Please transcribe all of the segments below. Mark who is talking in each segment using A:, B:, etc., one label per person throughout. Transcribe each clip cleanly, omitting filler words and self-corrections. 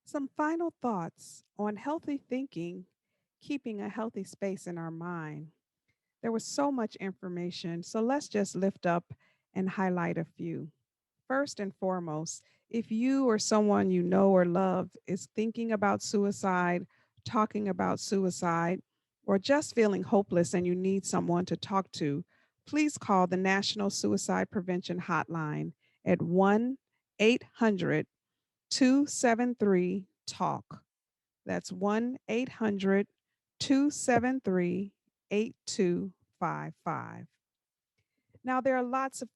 A: Some final thoughts on healthy thinking, keeping a healthy space in our mind. There was so much information, so let's just lift up and highlight a few. First and foremost, if you or someone you know or love is thinking about suicide, talking about suicide, or just feeling hopeless and you need someone to talk to, please call the National Suicide Prevention Hotline at 1 800 273 TALK. That's 1 800 273 8255. Now, there are lots of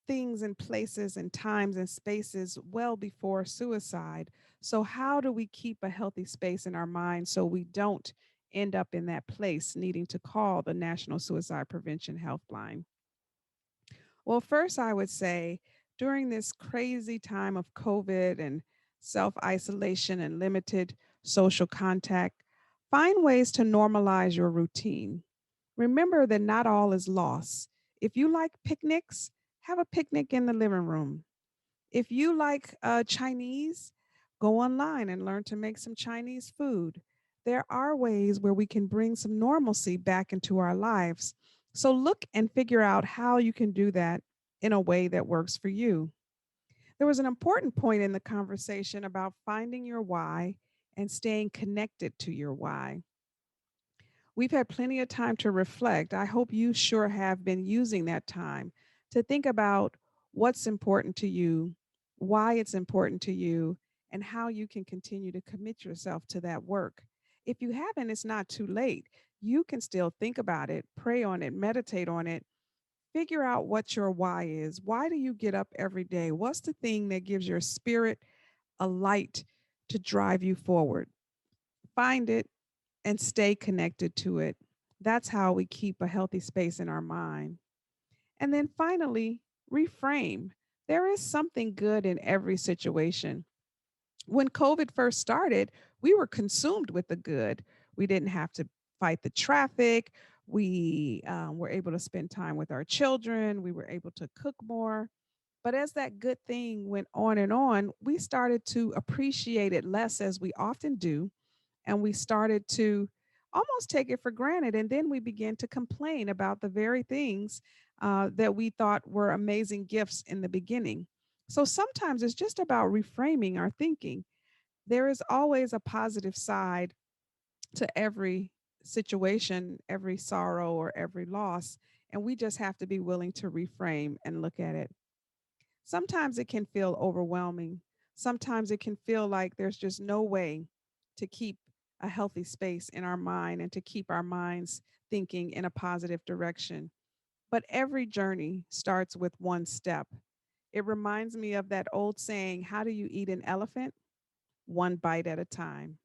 A: things and places and times and spaces well before suicide. So, how do we keep a healthy space in our mind so we don't end up in that place needing to call the National Suicide Prevention Helpline? Well, first, I would say during this crazy time of COVID and self isolation and limited social contact, find ways to normalize your routine. Remember that not all is lost. If you like picnics, have a picnic in the living room. If you like Chinese, go online and learn to make some Chinese food. There are ways where we can bring some normalcy back into our lives. So look and figure out how you can do that in a way that works for you. There was an important point in the conversation about finding your why and staying connected to your why. We've had plenty of time to reflect. I hope you sure have been using that time to think about what's important to you, why it's important to you, and how you can continue to commit yourself to that work. If you haven't, it's not too late. You can still think about it, pray on it, meditate on it, figure out what your why is. Why do you get up every day? What's the thing that gives your spirit a light to drive you forward? Find it and stay connected to it. That's how we keep a healthy space in our mind. And then finally, reframe. There is something good in every situation. When COVID first started, we were consumed with the good. We didn't have to fight the traffic. We were able to spend time with our children. We were able to cook more. But as that good thing went on and on, we started to appreciate it less, as we often do, and we started to almost take it for granted. And then we began to complain about the very things that we thought were amazing gifts in the beginning. So sometimes it's just about reframing our thinking. There is always a positive side to every situation, every sorrow, or every loss. And we just have to be willing to reframe and look at it. Sometimes it can feel overwhelming. Sometimes it can feel like there's just no way to keep a healthy space in our mind and to keep our minds thinking in a positive direction. But every journey starts with one step. It reminds me of that old saying, how do you eat an elephant? One bite at a time.